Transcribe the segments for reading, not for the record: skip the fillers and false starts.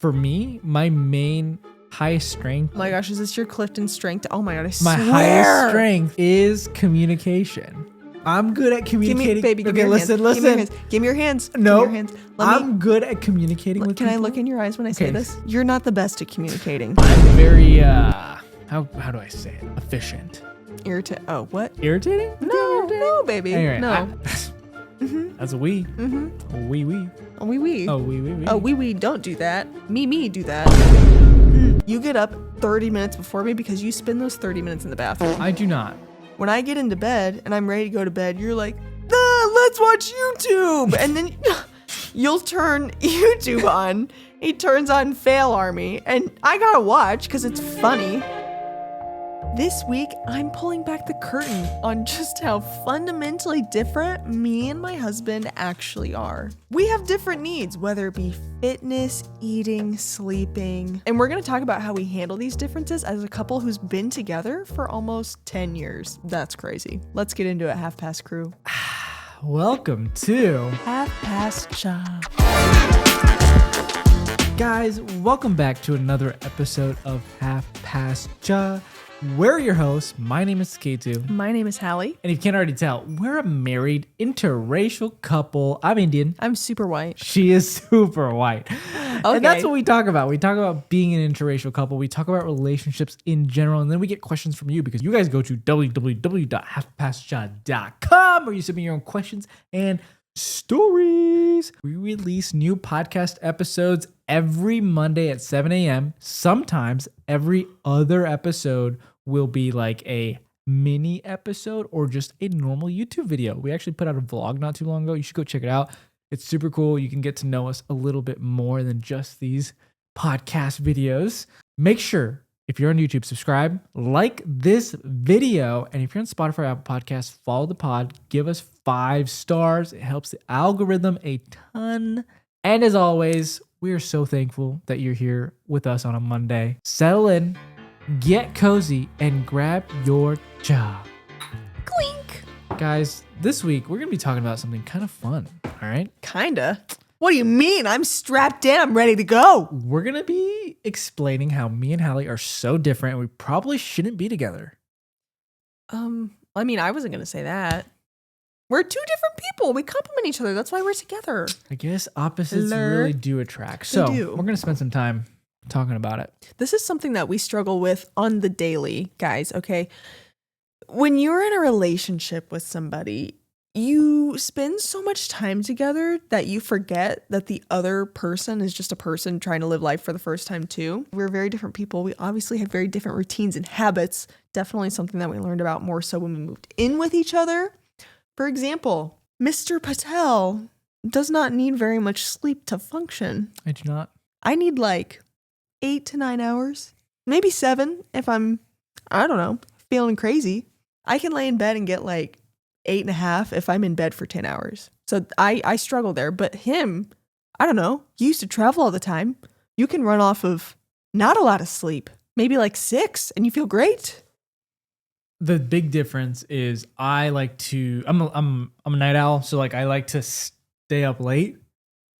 for me, my main highest strength. Oh my gosh, is this your Clifton strength? Oh my god, I My swear. highest strength is communication. I'm good at communicating. Give me okay, your listen. hands. Give me your hands. No, Give me your hands. I'm good at communicating with Can people. I look in your eyes when I say Okay. this? You're not the best at communicating. I'm very how do I say it? Efficient. Oh, what? Irritating? No, baby. Anyway, no. That's a we. Mm-hmm. A wee. Oh, wee. Oh, wee. Oh, we don't do that. Me do that. You get up 30 minutes before me because you spend those 30 minutes in the bathroom. I do not. When I get into bed and I'm ready to go to bed, you're like, let's watch YouTube. And then you'll turn YouTube on. He turns on Fail Army. And I gotta watch because it's funny. This week, I'm pulling back the curtain on just how fundamentally different me and my husband actually are. We have different needs, whether it be fitness, eating, sleeping, and we're gonna talk about how we handle these differences as a couple who's been together for almost 10 years. That's crazy. Let's get into it, Half Past Crew. Welcome to Half Past Cha. Guys, welcome back to another episode of Half Past Cha. We're your hosts. My name is Ketu. My name is Hallie. And if you can't already tell, we're a married interracial couple. I'm Indian. I'm super white. She is super white. Okay. And that's what we talk about. We talk about being an interracial couple. We talk about relationships in general. And then we get questions from you because you guys go to www.halfpastcha.com where you submit your own questions and stories. We release new podcast episodes every Monday at 7 a.m. Sometimes every other episode will be like a mini episode or just a normal YouTube video. We actually put out a vlog not too long ago. You should go check it out. It's super cool. You can get to know us a little bit more than just these podcast videos. Make sure, if you're on YouTube, subscribe, like this video, and if you're on Spotify or Apple Podcasts, follow the pod, give us 5 stars. It helps the algorithm a ton. And as always, we are so thankful that you're here with us on a Monday. Settle in, get cozy, and grab your job. Clink. Guys, this week we're going to be talking about something kind of fun, all right? Kinda. What do you mean? I'm strapped in. I'm ready to go. We're going to be explaining how me and Hallie are so different and we probably shouldn't be together. I mean, I wasn't going to say that. We're two different people. We complement each other. That's why we're together. I guess opposites Hello. really do attract. So do. we're going to spend some time talking about it. This is something that we struggle with on the daily, guys, okay? When you're in a relationship with somebody, you spend so much time together that you forget that the other person is just a person trying to live life for the first time too. We're very different people. We obviously have very different routines and habits. Definitely something that we learned about more so when we moved in with each other. For example, Mr. Patel does not need very much sleep to function. I do not. I need like 8 to 9 hours, maybe 7 if I don't know, feeling crazy. I can lay in bed and get like 8.5 if I'm in bed for 10 hours. So I struggle there. But him, I don't know, he used to travel all the time. You can run off of not a lot of sleep, maybe like 6, and you feel great. The big difference is I'm a night owl, so like I like to stay up late,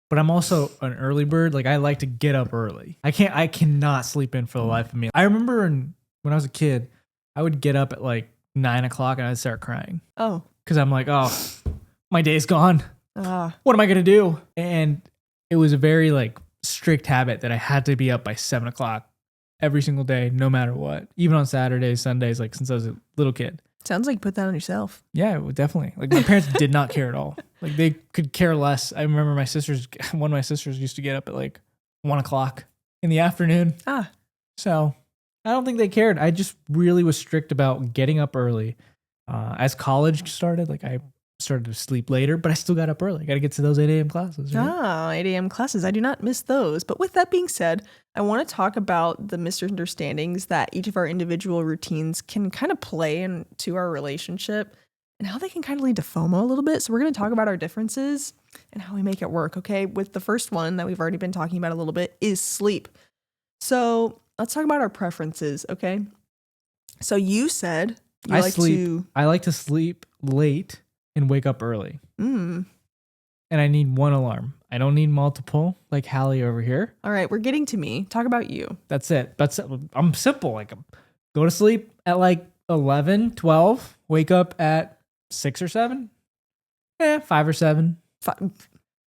but I'm also an early bird. Like I like to get up early. I cannot sleep in for the life of me. I remember when I was a kid, I would get up at like 9 o'clock and I'd start crying. Oh. Because I'm like, oh, my day's gone. Ah. What am I gonna do? And it was a very like strict habit that I had to be up by 7 o'clock every single day, no matter what. Even on Saturdays, Sundays, like since I was a little kid. Sounds like you put that on yourself. Yeah, it would definitely. Like my parents did not care at all. Like they could care less. I remember one of my sisters used to get up at like 1 o'clock in the afternoon. Ah. So I don't think they cared. I just really was strict about getting up early. As college started, like I started to sleep later, but I still got up early. I got to get to those 8 a.m. classes. Right? 8 a.m. classes. I do not miss those. But with that being said, I want to talk about the misunderstandings that each of our individual routines can kind of play into our relationship and how they can kind of lead to FOMO a little bit. So we're going to talk about our differences and how we make it work, okay? With the first one that we've already been talking about a little bit is sleep. So let's talk about our preferences, okay? So you said I like to sleep late and wake up early. and I need one alarm. I don't need multiple like Hallie over here. All right, we're getting to me. Talk about you. That's it. I'm simple. Like, go to sleep at like 11, 12, wake up at 6 or 7. 5 or 7.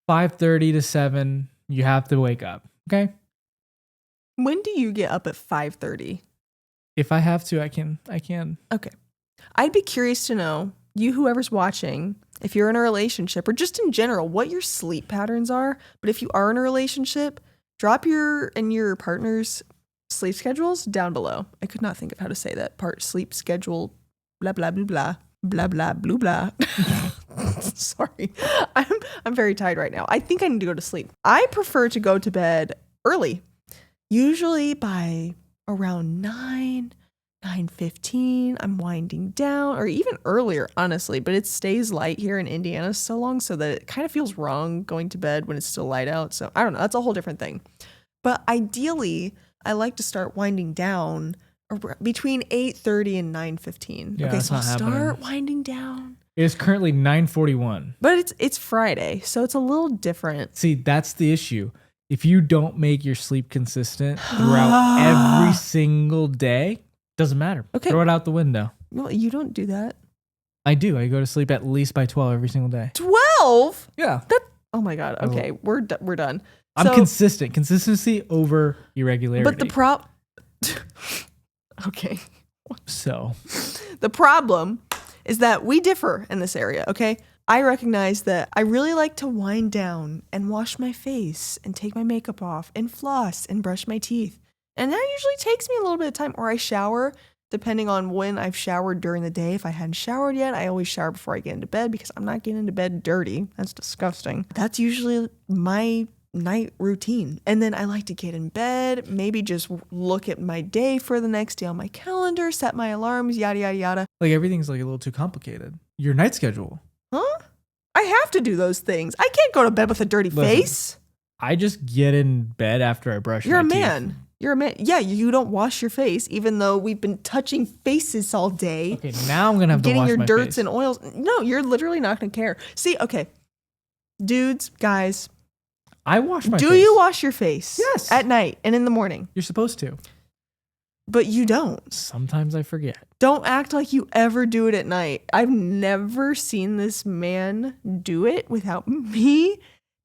5:30 to 7, you have to wake up. Okay? When do you get up at 5:30? If I have to, I can. Okay. I'd be curious to know, you whoever's watching, if you're in a relationship or just in general, what your sleep patterns are. But if you are in a relationship, drop your and your partner's sleep schedules down below. I could not think of how to say that part. Sleep schedule, blah, blah, blah, blah, blah, blah, blah, blah. Sorry. I'm very tired right now. I think I need to go to sleep. I prefer to go to bed early, usually by around 9:15. I'm winding down, or even earlier, honestly, but it stays light here in Indiana so long so that it kind of feels wrong going to bed when it's still light out. So I don't know. That's a whole different thing. But ideally, I like to start winding down between 8:30 and 9:15. Yeah, okay, that's so I'll not happening. start winding down. It is currently 9:41. But it's Friday, so it's a little different. See, that's the issue. If you don't make your sleep consistent throughout every single day, doesn't matter. Okay. Throw it out the window. Well, you don't do that. I do. I go to sleep at least by 12 every single day. 12? Yeah. Oh my God. Okay, we're done. I'm So- consistent. Consistency over irregularity. But the okay. So, The problem is that we differ in this area, okay? I recognize that I really like to wind down and wash my face and take my makeup off and floss and brush my teeth. And that usually takes me a little bit of time, or I shower depending on when I've showered during the day. If I hadn't showered yet, I always shower before I get into bed because I'm not getting into bed dirty. That's disgusting. That's usually my night routine. And then I like to get in bed, maybe just look at my day for the next day on my calendar, set my alarms, yada, yada, yada. like, everything's like a little too complicated. Your night schedule. Huh? I have to do those things. I can't go to bed with a dirty Listen, face. I just get in bed after I brush You're my a teeth. man. You're a man. Yeah, you don't wash your face, even though we've been touching faces all day. Okay, now I'm going to have to Getting wash your my dirts face. and oils. No, you're literally not going to care. See, okay. Dudes, guys, I wash my face. do you wash your face? Yes. At night and in the morning? You're supposed to. But you don't. Sometimes I forget. Don't act like you ever do it at night. I've never seen this man do it without me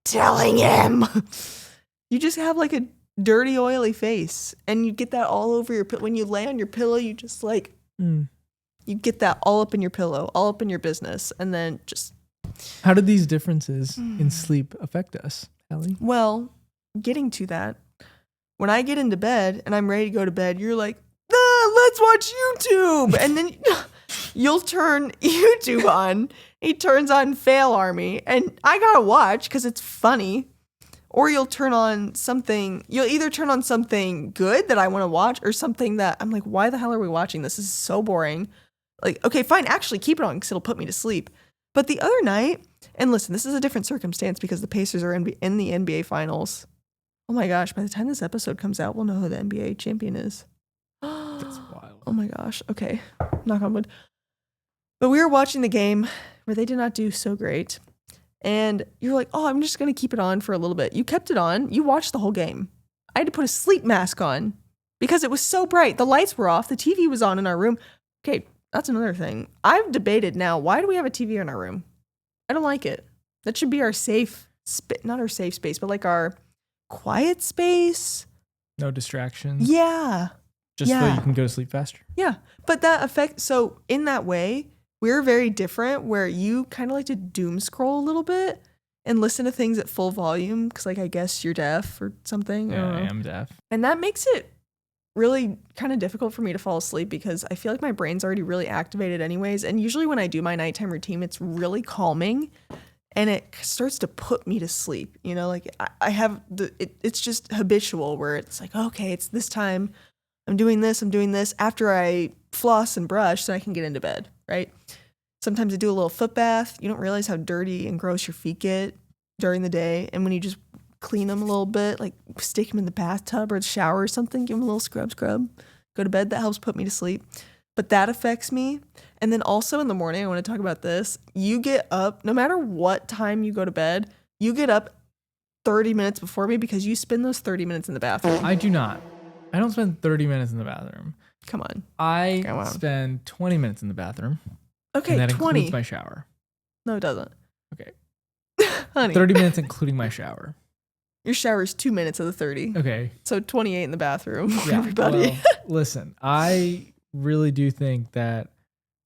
telling him. You just have like a dirty, oily face, and you get that all over your pillow. When you lay on your pillow, you just like, you get that all up in your pillow, all up in your business, and then just. How did these differences in sleep affect us, Hallie? Well, getting to that, when I get into bed and I'm ready to go to bed, you're like, let's watch YouTube. And then you'll turn YouTube on. He turns on Fail Army, and I gotta watch because it's funny. Or you'll turn on something, you'll either turn on something good that I want to watch or something that I'm like, why the hell are we watching this? This is so boring. Like, okay, fine, actually keep it on because it'll put me to sleep. But the other night, and listen, this is a different circumstance because the Pacers are in the NBA Finals. Oh my gosh, by the time this episode comes out, we'll know who the NBA champion is. That's wild. Oh my gosh, okay, knock on wood. But we were watching the game where they did not do so great. And you're like, oh, I'm just going to keep it on for a little bit. You kept it on. You watched the whole game. I had to put a sleep mask on because it was so bright. The lights were off. The TV was on in our room. Okay, that's another thing. I've debated now, why do we have a TV in our room? I don't like it. That should be our safe, not our safe space, but like our quiet space. No distractions. Yeah. Just so yeah. you can go to sleep faster. Yeah. But that affects, so in that way, we're very different where you kind of like to doom scroll a little bit and listen to things at full volume because, like, I guess you're deaf or something. Yeah, don't I know. am deaf. And that makes it really kind of difficult for me to fall asleep because I feel like my brain's already really activated anyways. And usually when I do my nighttime routine, it's really calming and it starts to put me to sleep. You know, like I have it's just habitual where it's like, okay, it's this time. I'm doing this after I floss and brush so I can get into bed, right? Sometimes I do a little foot bath. You don't realize how dirty and gross your feet get during the day. And when you just clean them a little bit, like stick them in the bathtub or the shower or something, give them a little scrub, go to bed. That helps put me to sleep. But that affects me. And then also in the morning, I want to talk about this. You get up, no matter what time you go to bed, You get up 30 minutes before me because you spend those 30 minutes in the bathroom. I do not. I don't spend 30 minutes in the bathroom. Come on. I Come on. spend 20 minutes in the bathroom. Okay, And that 20. includes my shower. No, it doesn't. Okay. Honey, 30 minutes including my shower. your shower is 2 minutes of the 30. Okay. So 28 in the bathroom, Yeah. everybody. Well, listen, I really do think that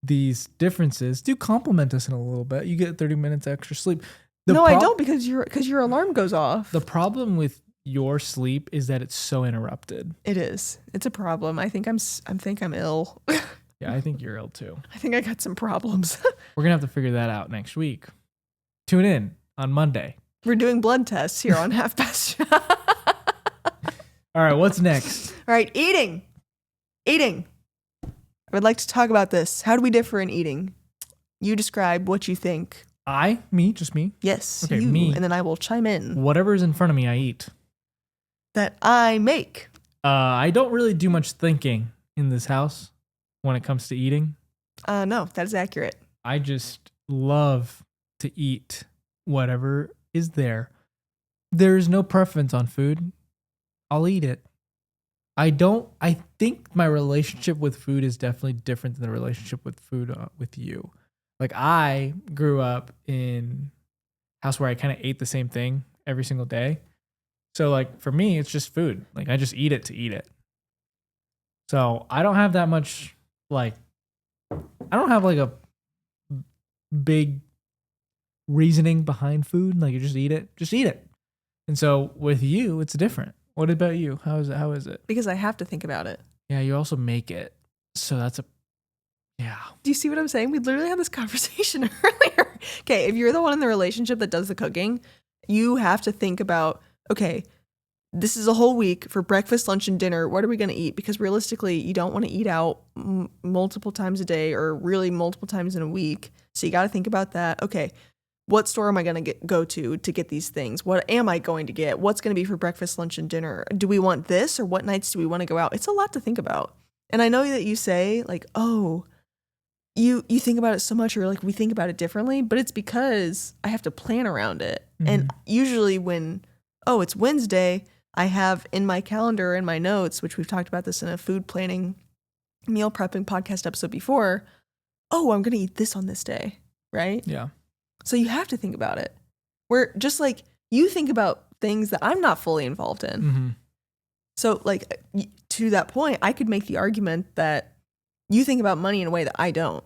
these differences do complement us in a little bit. You get 30 minutes extra sleep. No, I don't because your alarm goes off. The problem with your sleep is that it's so interrupted. It is. It's a problem. I think I'm ill. Yeah, I think you're ill too. I think I got some problems. We're going to have to figure that out next week. Tune in on Monday. We're doing blood tests here on Half Past. All right, what's next? All right, eating. Eating. I would like to talk about this. How do we differ in eating? You describe what you think. Just me. Yes, Okay, you, me. and then I will chime in. Whatever's in front of me, I eat. That I make. I don't really do much thinking in this house when it comes to eating. No, that is accurate. I just love to eat whatever is there. There's no preference on food. I'll eat it. I think my relationship with food is definitely different than the relationship with food with you. Like I grew up in a house where I kind of ate the same thing every single day. So like for me, it's just food. Like I just eat it to eat it. So I don't have that much I don't have like a big reasoning behind food. Like you just eat it. And so with you, it's different. What about you? How is it? Because I have to think about it. Yeah, you also make it. So yeah. Do you see what I'm saying? We literally had this conversation earlier. Okay, if you're the one in the relationship that does the cooking, you have to think about, okay, this is a whole week for breakfast, lunch, and dinner. What are we going to eat? Because realistically, you don't want to eat out multiple times a day or really multiple times in a week. So you got to think about that. Okay, what store am I going to go to get these things? What am I going to get? What's going to be for breakfast, lunch, and dinner? Do we want this or what nights do we want to go out? It's a lot to think about. And I know that you say like, oh, you think about it so much or like we think about it differently, but it's because I have to plan around it. Mm-hmm. And usually when, it's Wednesday, I have in my calendar and my notes, which we've talked about this in a food planning meal prepping podcast episode before. Oh, I'm going to eat this on this day. Right? Yeah. So you have to think about it. Where just like you think about things that I'm not fully involved in. Mm-hmm. So like to that point, I could make the argument that you think about money in a way that I don't.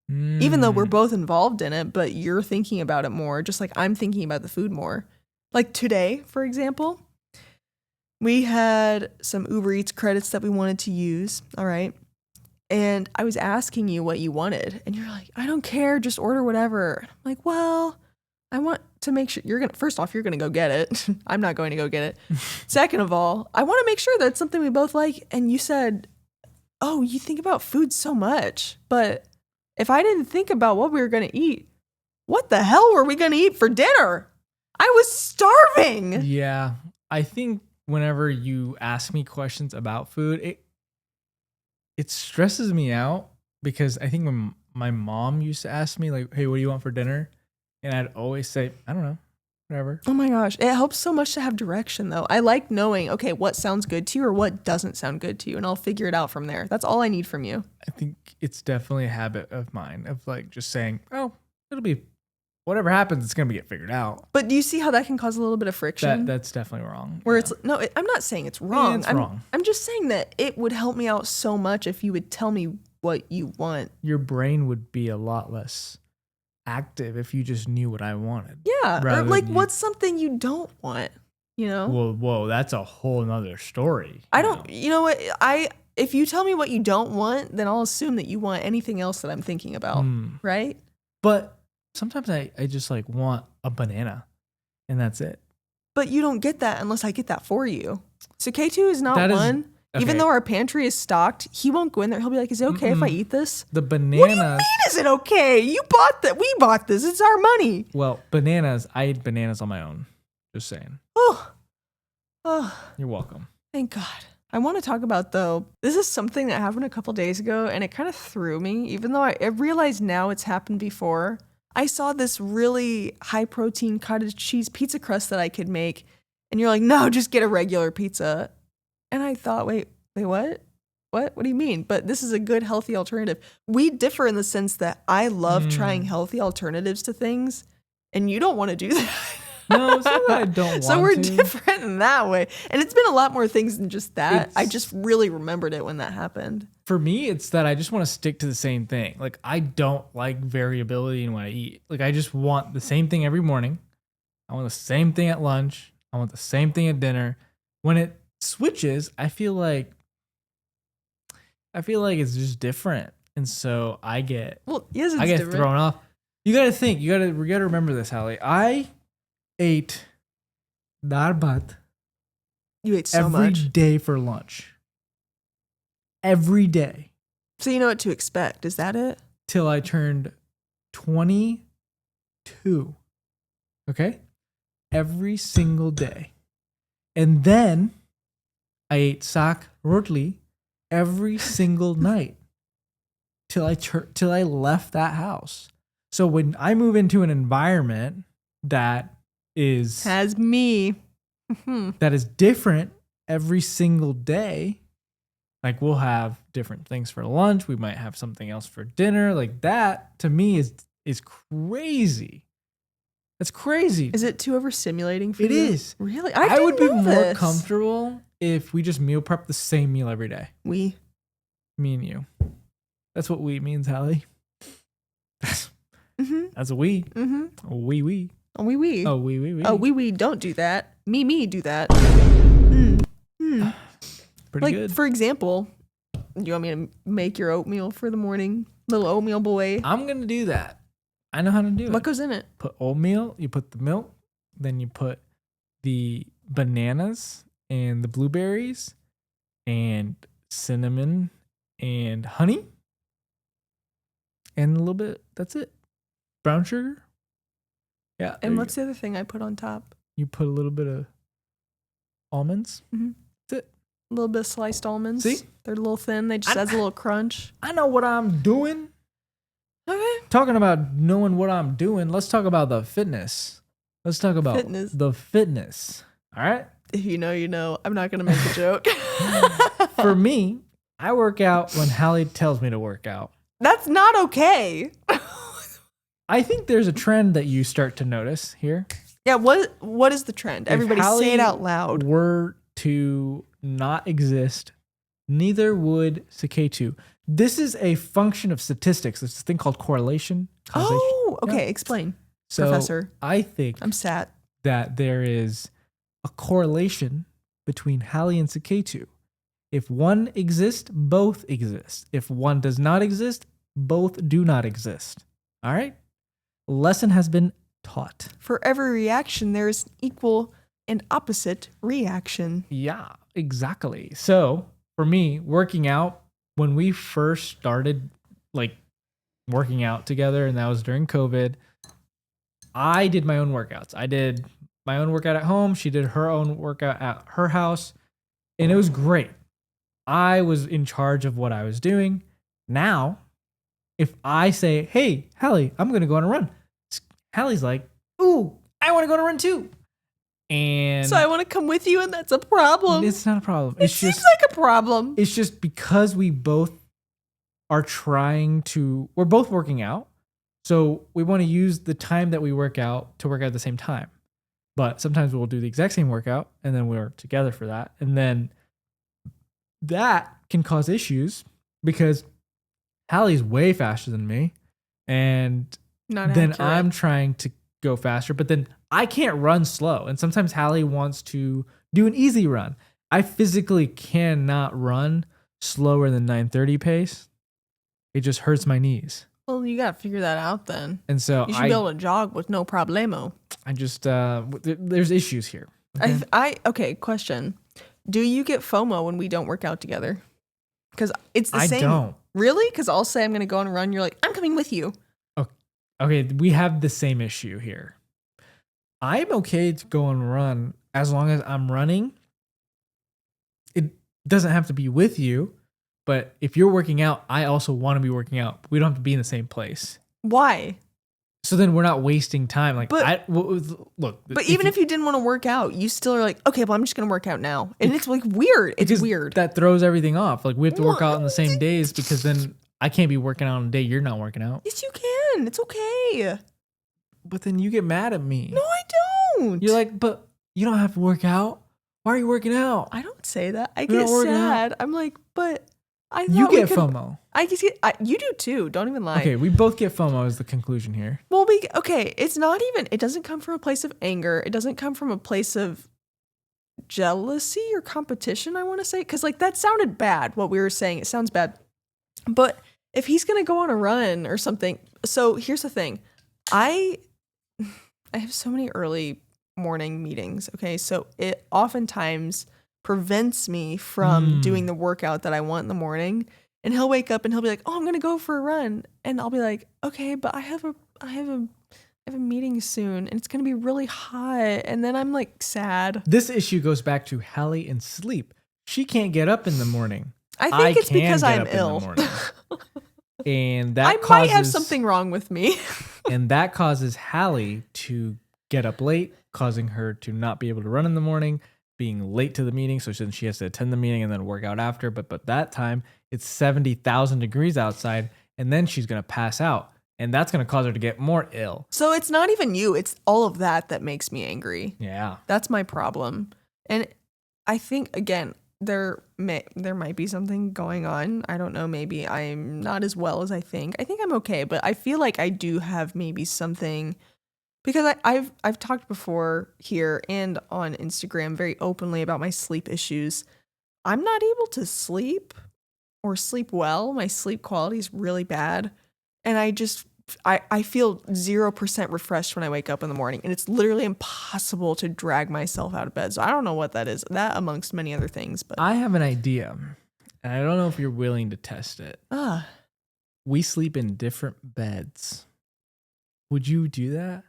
Even though we're both involved in it, but you're thinking about it more, just like I'm thinking about the food more. Like today, for example, we had some Uber Eats credits that we wanted to use. All right. And I was asking you what you wanted. And you're like, I don't care. Just order whatever. I'm like, well, I want to make sure first off, you're going to go get it. I'm not going to go get it. Second of all, I want to make sure that it's something we both like. And you said, oh, you think about food so much. But if I didn't think about what we were going to eat, what the hell were we going to eat for dinner? I was starving. Yeah. I think whenever you ask me questions about food, it stresses me out because I think when my mom used to ask me like, hey, what do you want for dinner? And I'd always say, I don't know, whatever. Oh my gosh. It helps so much to have direction though. I like knowing, okay, what sounds good to you or what doesn't sound good to you. And I'll figure it out from there. That's all I need from you. I think it's definitely a habit of mine of like just saying, oh, it'll be whatever happens, it's going to get figured out. But do you see how that can cause a little bit of friction? That's definitely wrong. Where it's, no, I'm not saying it's wrong. Yeah, it's wrong. I'm just saying that it would help me out so much if you would tell me what you want. Your brain would be a lot less active if you just knew what I wanted. Yeah. Or like what's something you don't want, you know? Well, whoa, that's a whole nother story. You know what? If you tell me what you don't want, then I'll assume that you want anything else that I'm thinking about, right? But sometimes I just like want a banana and that's it. But you don't get that unless I get that for you. So K2 is not one. Okay. Even though our pantry is stocked, he won't go in there. He'll be like, is it okay if I eat this? The bananas. What do you mean is it okay? You bought that. We bought this. It's our money. Well, bananas, I eat bananas on my own. Just saying. Oh. You're welcome. Thank God. I want to talk about, though, this is something that happened a couple days ago, and it kind of threw me. Even though I realize now it's happened before, I saw this really high protein cottage cheese pizza crust that I could make. And you're like, no, just get a regular pizza. And I thought, wait, what? What do you mean? But this is a good, healthy alternative. We differ in the sense that I love trying healthy alternatives to things, and you don't want to do that. No, it's not that I don't want to. So we're different in that way. And it's been a lot more things than just that. I just really remembered it when that happened. For me, it's that I just want to stick to the same thing. Like, I don't like variability in what I eat. Like, I just want the same thing every morning. I want the same thing at lunch. I want the same thing at dinner. When it switches, I feel like it's just different. And so I get different. thrown off. You got to think. We got to remember this, Hallie. I ate dal bhat You ate so every much. day for lunch. Every day. So you know what to expect. Is that it? Till I turned 22. Okay? Every single day. And then I ate sak rotli every single night till I left that house. So when I move into an environment that Has me. that is different every single day, like we'll have different things for lunch, we might have something else for dinner, like that to me is crazy. That's crazy. Is it too overstimulating for It you? is. Really? I would be didn't know more this. comfortable if we just meal prep the same meal every day. We. Me and you. That's what we means, Hallie. Mm-hmm. That's a we. Mm-hmm. A we. Oh, we. Oh, we. Oh, we. Don't do that. Me, do that. Mm. Mm. Pretty Like, good. for example, do you want me to make your oatmeal for the morning? Little oatmeal boy. I'm going to do that. I know how to do What it. goes in it? Put oatmeal, you put the milk, then you put the bananas and the blueberries and cinnamon and honey and a little bit. That's it. Brown sugar. Yeah. And what's the other thing I put on top? You put a little bit of almonds. That's it. A little bit of sliced almonds. See? They're a little thin. They just adds a little crunch. I know what I'm doing. Okay. Talking about knowing what I'm doing, let's talk about the fitness. Let's talk about Fitness. the fitness. All right? If you know, you know. I'm not going to make a joke. For me, I work out when Hallie tells me to work out. That's not okay. I think there's a trend that you start to notice here. Yeah, what is the trend? Everybody say it Hallie out loud. Were to not exist, neither would Saketu. This is a function of statistics. There's this thing called correlation. Causation. Oh, okay. Yeah. Explain, So Professor. I think I'm sat. that there is a correlation between Hallie and Saketu. If one exists, both exist. If one does not exist, both do not exist. All right? Lesson has been taught. For every reaction, there is equal and opposite reaction. Yeah, exactly. So for me, working out, when we first started like working out together, and that was during COVID, I did my own workouts. I did my own workout at home. She did her own workout at her house, and it was great. I was in charge of what I was doing. Now, if I say, hey, Hallie, I'm going to go on a run, Hallie's like, ooh, I want to go on a run too. And So I want to come with you, and that's a problem. it's not a problem. It seems like a problem. It's just because we both are we're both working out. So we want to use the time that we work out to work out at the same time. But sometimes we'll do the exact same workout and then we're together for that. And then that can cause issues because Hallie's way faster than me. And Not then accurate. I'm trying to go faster, but then I can't run slow. And sometimes Hallie wants to do an easy run. I physically cannot run slower than 9:30 pace. It just hurts my knees. Well, you got to figure that out then. And so You should be able to jog with no problemo. I just, there's issues here. Okay? Okay, question. Do you get FOMO when we don't work out together? Because it's the I same. don't. Really? Because I'll say I'm going to go on a run. You're like, I'm coming with you. Okay, we have the same issue here. I'm okay to go and run as long as I'm running. It doesn't have to be with you, but if you're working out, I also want to be working out. We don't have to be in the same place. Why? So then we're not wasting time. Like, But- look. But even if you didn't want to work out, you still are like, okay, well, I'm just going to work out now. And it's like weird. It's because weird. that throws everything off. Like, we have to work out on the What? same days because then I can't be working out on a day you're not working out. Yes, you can. It's okay. But then you get mad at me. No, I don't. You're like, but you don't have to work out. Why are you working out? I don't say that. I You're get not working out. sad. I'm like, but I thought You we get could- FOMO. I guess you do too. Don't even lie. Okay, we both get FOMO is the conclusion here. Well, okay. It's not even. It doesn't come from a place of anger. It doesn't come from a place of jealousy or competition. I want to say because like that sounded bad. What we were saying, it sounds bad. But if he's gonna go on a run or something, so here's the thing. I have so many early morning meetings. Okay, so it oftentimes prevents me from doing the workout that I want in the morning. And he'll wake up and he'll be like, "Oh, I'm gonna go for a run," and I'll be like, "Okay, but I have a meeting soon, and it's gonna be really hot." And then I'm like sad. This issue goes back to Hallie and sleep. She can't get up in the morning. I think it's can because get I'm up in the ill. morning. And that I causes, might have something wrong with me. and that causes Hallie to get up late, causing her to not be able to run in the morning, being late to the meeting, so then she has to attend the meeting and then work out after. But that time it's 70,000 degrees outside, and then she's gonna pass out, and that's gonna cause her to get more ill. So it's not even you. It's all of that makes me angry. Yeah. That's my problem. And I think again, there might be something going on. I don't know, maybe I'm not as well as I think. I think I'm okay, but I feel like I do have maybe something because I've talked before here and on Instagram very openly about my sleep issues. I'm not able to sleep or sleep well. My sleep quality is really bad. And I feel 0% refreshed when I wake up in the morning, and it's literally impossible to drag myself out of bed. So I don't know what that is. That amongst many other things, but I have an idea, and I don't know if you're willing to test it. We sleep in different beds. Would you do that?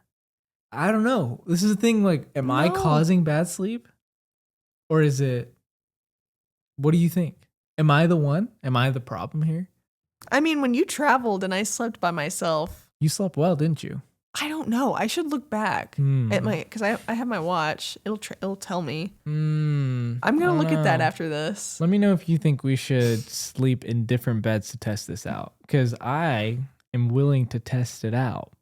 I don't know. This is the thing. Like, am I No. causing bad sleep? Or is it, what do you think? Am I the one? Am I the problem here? I mean, when you traveled and I slept by myself, You slept well, didn't you? I don't know. I should look back at my because I have my watch. It'll tell me. I'm gonna look at that after this. Let me know if you think we should sleep in different beds to test this out. Because I am willing to test it out.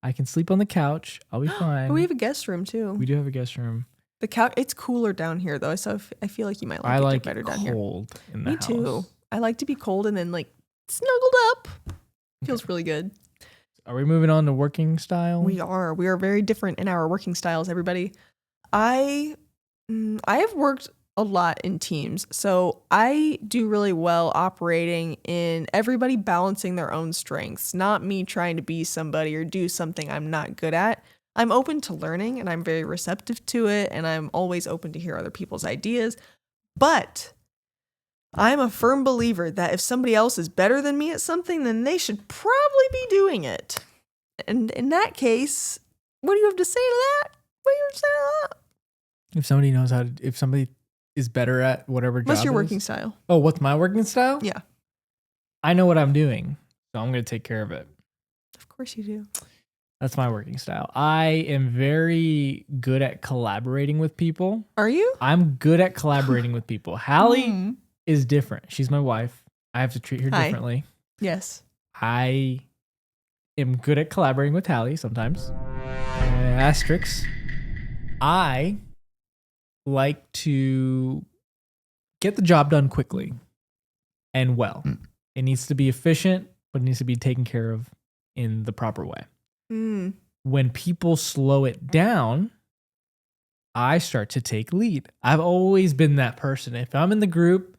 I can sleep on the couch. I'll be fine. But we have a guest room too. We do have a guest room. The couch. It's cooler down here though, so I feel like you might like I it like better it down here. cold in the Me house. too. I like to be cold and then like snuggled up. Feels really good. Are we moving on to working style? We are very different in our working styles, everybody. I have worked a lot in teams, so I do really well operating in everybody balancing their own strengths, not me trying to be somebody or do something I'm not good at. I'm open to learning and I'm very receptive to it, and I'm always open to hear other people's ideas. But I'm a firm believer that if somebody else is better than me at something, then they should probably be doing it. And in that case, what do you have to say to that? What do you have to say to that? If somebody knows how to, if somebody is better at whatever job What's your it working is- style? Oh, what's my working style? Yeah. I know what I'm doing, so I'm going to take care of it. Of course you do. That's my working style. I am very good at collaborating with people. Are you? I'm good at collaborating with people. Hallie Hmm. is different. She's my wife. I have to treat her Hi. differently. Yes. I am good at collaborating with Hallie sometimes. Asterisks. I like to get the job done quickly and well. It needs to be efficient, but it needs to be taken care of in the proper way. Mm. When people slow it down, I start to take lead. I've always been that person. If I'm in the group,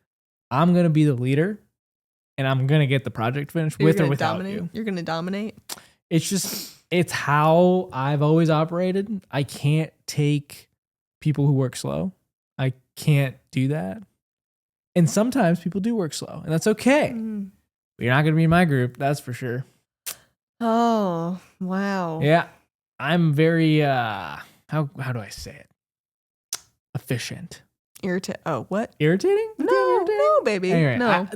I'm going to be the leader and I'm going to get the project finished You're with or gonna without dominate. you. You're gonna dominate. It's how I've always operated. I can't take people who work slow. I can't do that. And sometimes people do work slow, and that's okay. Mm. But you're not going to be in my group, that's for sure. Oh wow. Yeah. I'm very how do I say it? Efficient. Oh what? Irritating? No, Irritating? no, baby. Anyway, no.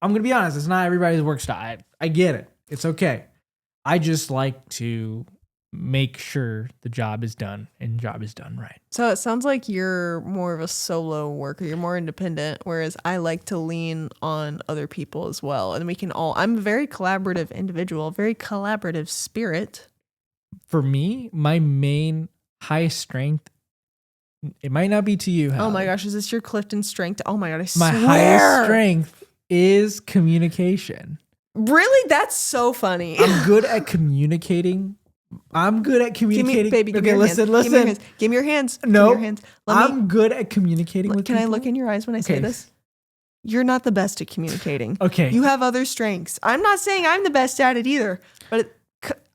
I'm going to be honest, it's not everybody's work style. I get it. It's okay. I just like to make sure the job is done and job is done right. So it sounds like you're more of a solo worker. You're more independent, whereas I like to lean on other people as well. And I'm a very collaborative individual, very collaborative spirit. For me, my main highest strength, it might not be to you, Hallie. Oh my gosh, is this your Clifton strength? Oh my God, I My swear. highest strength is communication. Really? That's so funny. I'm good at communicating. Baby, give me your hands. Listen. Give me your hands. No, Give me your hands. I'm good at communicating with Can I people. look in your eyes when I say Okay. this? You're not the best at communicating. Okay. You have other strengths. I'm not saying I'm the best at it either, but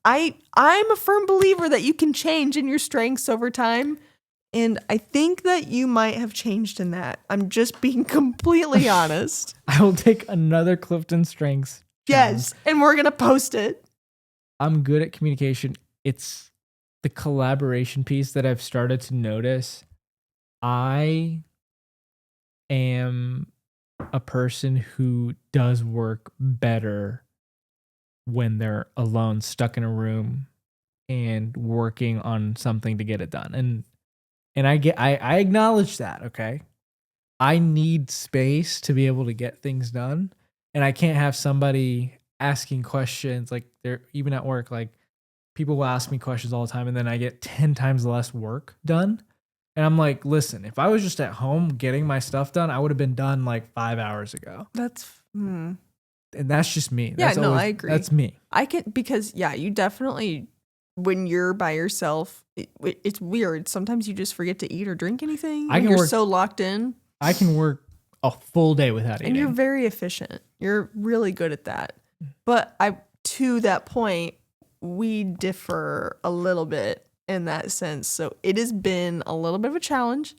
I'm a firm believer that you can change in your strengths over time. And I think that you might have changed in that. I'm just being completely honest. I will take another Clifton Strengths. Yes. And we're going to post it. I'm good at communication. It's the collaboration piece that I've started to notice. I am a person who does work better when they're alone, stuck in a room and working on something to get it done. And I acknowledge that, okay? I need space to be able to get things done. And I can't have somebody asking questions like they're even at work, like people will ask me questions all the time and then I get 10 times less work done. And I'm like, listen, if I was just at home getting my stuff done, I would have been done like 5 hours ago. And that's just me. Yeah, That's I agree. That's me. Because you definitely, when you're by yourself, it's weird. Sometimes you just forget to eat or drink anything. You're so locked in. I can work a full day without eating. And you're very efficient. You're really good at that. But to that point, we differ a little bit in that sense. So it has been a little bit of a challenge,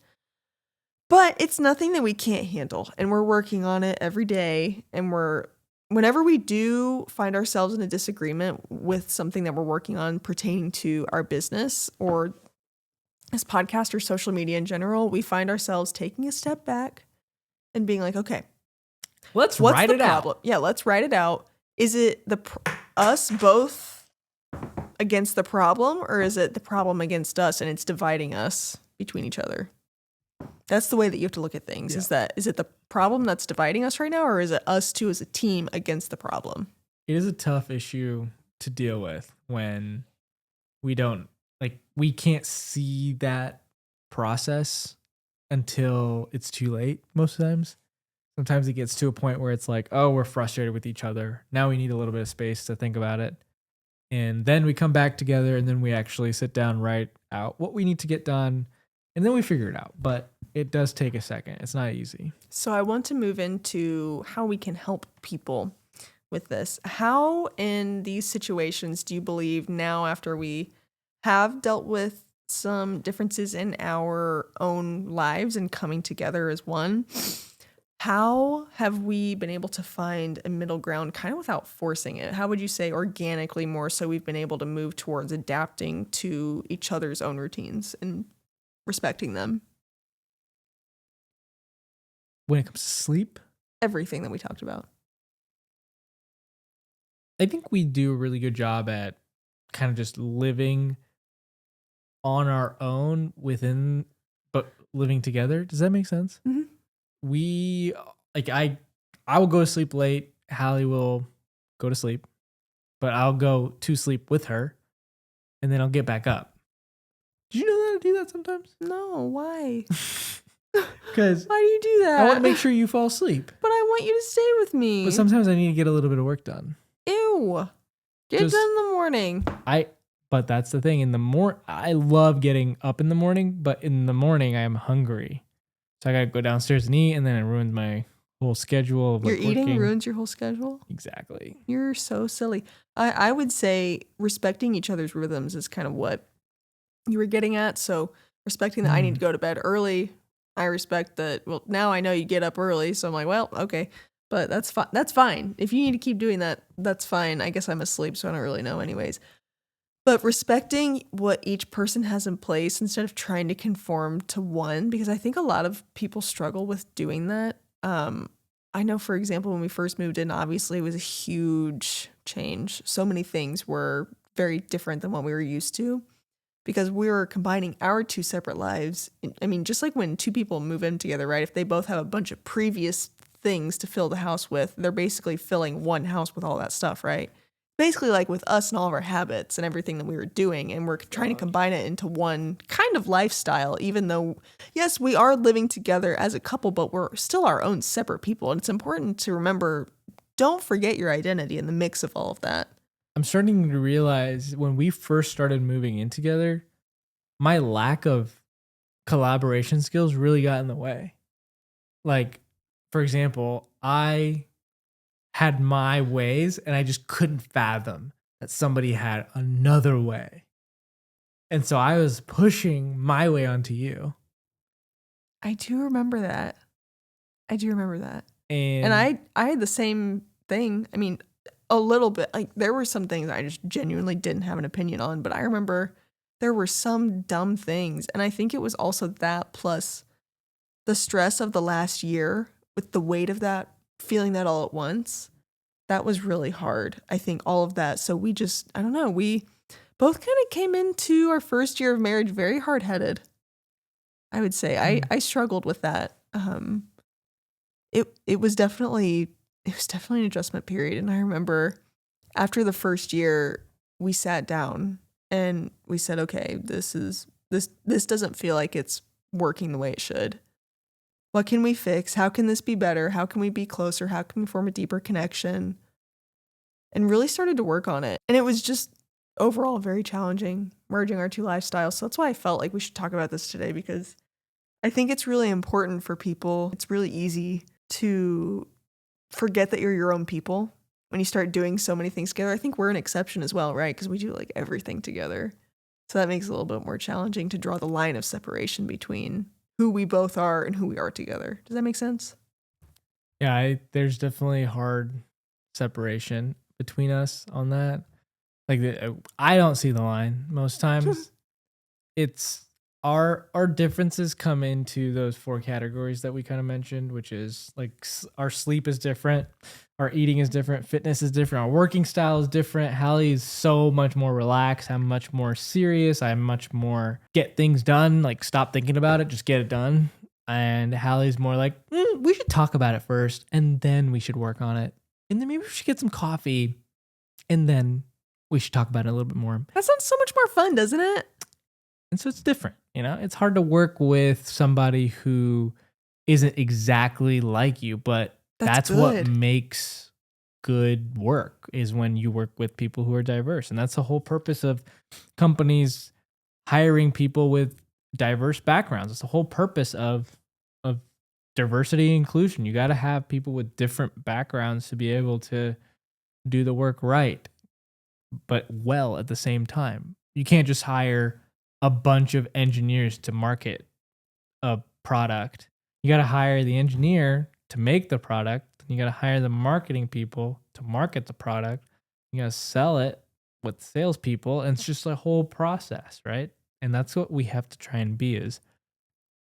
but it's nothing that we can't handle. And we're working on it every day. And whenever we do find ourselves in a disagreement with something that we're working on pertaining to our business or this podcast or social media in general, we find ourselves taking a step back and being like, okay, What's write it problem? out. Yeah, let's write it out. Is it us both against the problem, or is it the problem against us and it's dividing us between each other? That's the way that you have to look at things. Yeah. Is it the problem that's dividing us right now, or is it us two as a team against the problem? It is a tough issue to deal with when we can't see that process until it's too late most times. Sometimes it gets to a point where it's like, oh, we're frustrated with each other. Now we need a little bit of space to think about it. And then we come back together and then we actually sit down, write out what we need to get done. And then we figure it out. But it does take a second. It's not easy. So I want to move into how we can help people with this. How in these situations do you believe now, after we have dealt with some differences in our own lives and coming together as one, how have we been able to find a middle ground kind of without forcing it? How would you say organically more so we've been able to move towards adapting to each other's own routines and respecting them? When it comes to sleep, Everything that we talked about. I think we do a really good job at kind of just living on our own but living together. Does that make sense? Mm-hmm. I will go to sleep late. Hallie will go to sleep, but I'll go to sleep with her and then I'll get back up. Did you know that I do that sometimes? No, why? Because Why do you do that? I want to make sure you fall asleep. But I want you to stay with me. But sometimes I need to get a little bit of work done. Ew. Get Just- done in the morning. But that's the thing. I love getting up in the morning, but in the morning I am hungry. So I gotta go downstairs and eat, and then it ruins my whole schedule of Your like eating working. ruins your whole schedule? Exactly. You're so silly. I would say respecting each other's rhythms is kind of what you were getting at. So respecting that I need to go to bed early. I respect that. Well, now I know you get up early, so I'm like, well, okay, but that's fine. That's fine. If you need to keep doing that, that's fine. I guess I'm asleep, so I don't really know anyways. But respecting what each person has in place instead of trying to conform to one, because I think a lot of people struggle with doing that. I know, for example, when we first moved in, obviously it was a huge change. So many things were very different than what we were used to because we were combining our two separate lives. I mean, just like when two people move in together, right? If they both have a bunch of previous things to fill the house with, they're basically filling one house with all that stuff, right? Basically like with us and all of our habits and everything that we were doing, and we're trying to combine it into one kind of lifestyle, even though, yes, we are living together as a couple, but we're still our own separate people. And it's important to remember, don't forget your identity in the mix of all of that. I'm starting to realize when we first started moving in together, my lack of collaboration skills really got in the way. Like, for example, I had my ways and I just couldn't fathom that somebody had another way. And so I was pushing my way onto you. I do remember that. And And I had the same thing. I mean, a little bit. Like, there were some things I just genuinely didn't have an opinion on, but I remember there were some dumb things. And I think it was also that plus the stress of the last year with the weight of that, feeling that all at once. That was really hard. I think all of that. So we just, I don't know, we both kind of came into our first year of marriage very hard-headed. I would say I struggled with that. It was definitely an adjustment period. And I remember after the first year, we sat down and we said, okay, this doesn't feel like it's working the way it should. What can we fix? How can this be better? How can we be closer? How can we form a deeper connection? And really started to work on it. And it was just overall very challenging merging our two lifestyles. So that's why I felt like we should talk about this today, because I think it's really important for people. It's really easy to forget that you're your own people when you start doing so many things together. I think we're an exception as well, right? Because we do like everything together. So that makes it a little bit more challenging to draw the line of separation between who we both are and who we are together. Does that make sense? yeah, there's definitely hard separation between us on that. Like, I don't see the line most times. It's our differences come into those 4 categories that we kind of mentioned, which is like our sleep is different, our eating is different, fitness is different, our working style is different. Hallie is so much more relaxed. I'm much more serious. I'm much more get things done, like stop thinking about it, just get it done. And Hallie's more like, we should talk about it first, and then we should work on it. And then maybe we should get some coffee, and then we should talk about it a little bit more. That sounds so much more fun, doesn't it? And so it's different, you know? It's hard to work with somebody who isn't exactly like you, but that's what good. makes good work, is when you work with people who are diverse. And that's the whole purpose of companies hiring people with diverse backgrounds. It's the whole purpose of diversity and inclusion. You got to have people with different backgrounds to be able to do the work right, but well at the same time. You can't just hire a bunch of engineers to market a product. You got to hire the engineer to make the product. You got to hire the marketing people to market the product. You got to sell it with salespeople. And it's just a whole process, right? And that's what we have to try and be, is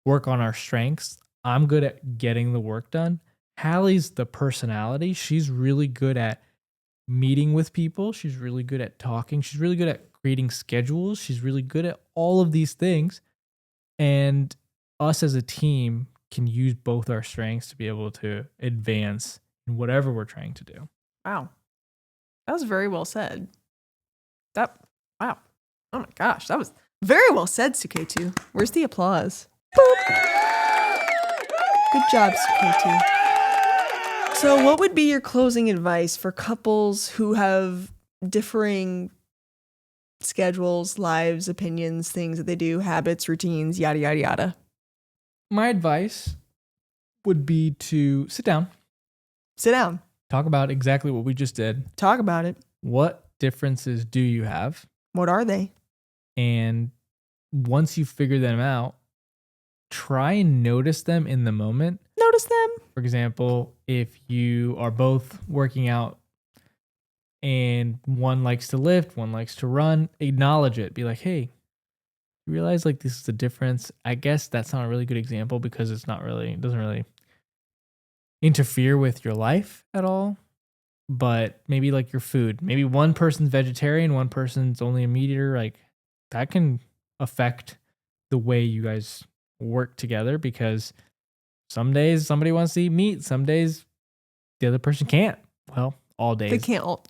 work on our strengths. I'm good at getting the work done. Hallie's the personality. She's really good at meeting with people. She's really good at talking. She's really good at creating schedules. She's really good at all of these things. And us as a team can use both our strengths to be able to advance in whatever we're trying to do. Wow. That was very well said. Wow. Oh my gosh. That was very well said, Suketu. Where's the applause? Boop. Good job, Suketu. So what would be your closing advice for couples who have differing schedules, lives, opinions, things that they do, habits, routines, yada, yada, yada? My advice would be to sit down, talk about exactly what we just did. Talk about it. What differences do you have? What are they? And once you figure them out, try and notice them in the moment. Notice them. For example, if you are both working out and one likes to lift, one likes to run, acknowledge it. Be like, hey, you realize like this is the difference? I guess that's not a really good example because it doesn't really interfere with your life at all. but maybe like your food. Maybe one person's vegetarian, one person's only a meat eater. Like that can affect the way you guys work together because some days somebody wants to eat meat, some days the other person can't. Well, all days. They can't all.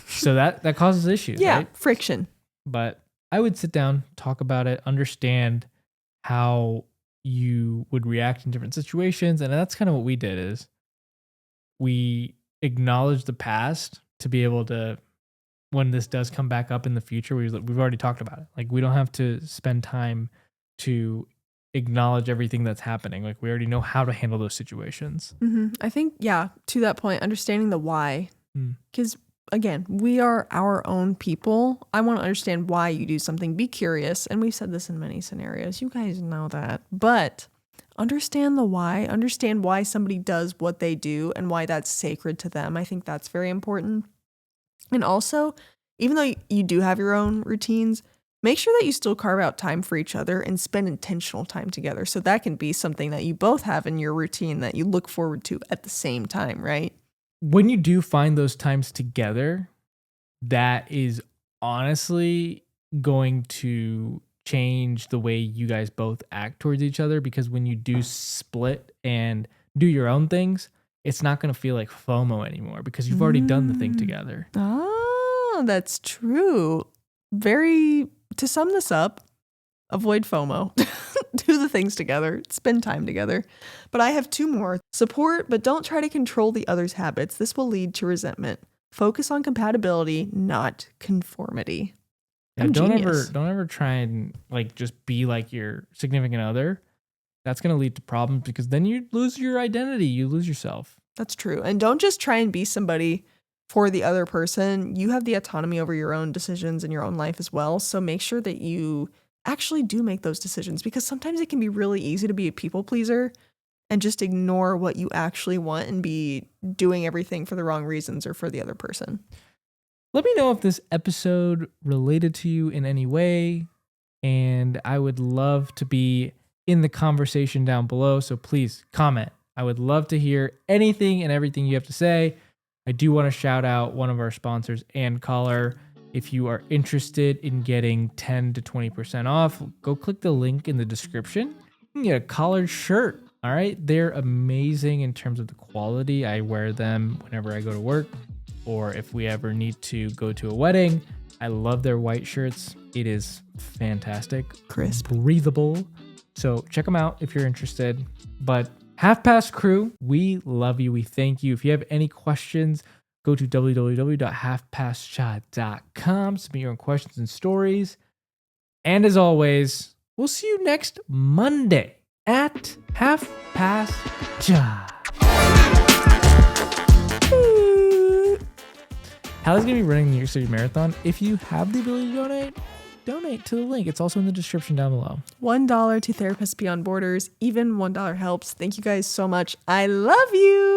So that causes issues. Yeah, right? friction. But I would sit down, talk about it, understand how you would react in different situations. And that's kind of what we did is we acknowledge the past to be able to, when this does come back up in the future, we've already talked about it. Like we don't have to spend time to acknowledge everything that's happening. Like we already know how to handle those situations. I think, yeah, to that point, understanding the why. Because again, we are our own people. I want to understand why you do something. Be curious. And we've said this in many scenarios. You guys know that. But understand the why. Understand why somebody does what they do and why that's sacred to them. I think that's very important. And also, even though you do have your own routines, make sure that you still carve out time for each other and spend intentional time together. So that can be something that you both have in your routine that you look forward to at the same time, right? When you do find those times together, that is honestly going to change the way you guys both act towards each other, because when you do split and do your own things, it's not going to feel like FOMO anymore because you've already done the thing together. Oh, that's true. To sum this up, avoid FOMO. Do the things together. Spend time together. But I have two more. Support, but don't try to control the other's habits. This will lead to resentment. Focus on compatibility, not conformity. Yeah, don't ever try and like just be like your significant other. That's going to lead to problems because then you lose your identity. You lose yourself. That's true. And don't just try and be somebody for the other person. You have the autonomy over your own decisions in your own life as well. So make sure that you actually do make those decisions, because sometimes it can be really easy to be a people pleaser and just ignore what you actually want and be doing everything for the wrong reasons or for the other person. Let me know if this episode related to you in any way, and I would love to be in the conversation down below. So please comment. I would love to hear anything and everything you have to say. I do want to shout out one of our sponsors, AndCollar. If you are interested in getting 10 to 20% off, go click the link in the description. You can get a collared shirt. All right. They're amazing in terms of the quality. I wear them whenever I go to work or if we ever need to go to a wedding. I love their white shirts. It is fantastic. Crisp. Breathable. So check them out if you're interested. But Half Past Crew, we love you. We thank you. If you have any questions, go to www.halfpastshot.com. Submit your own questions and stories. And as always, we'll see you next Monday at Half Past Shot. Hallie's going to be running the New York City Marathon. If you have the ability to donate to the link. It's also in the description down below. $1 to Therapists Beyond Borders. Even $1 helps. Thank you guys so much. I love you.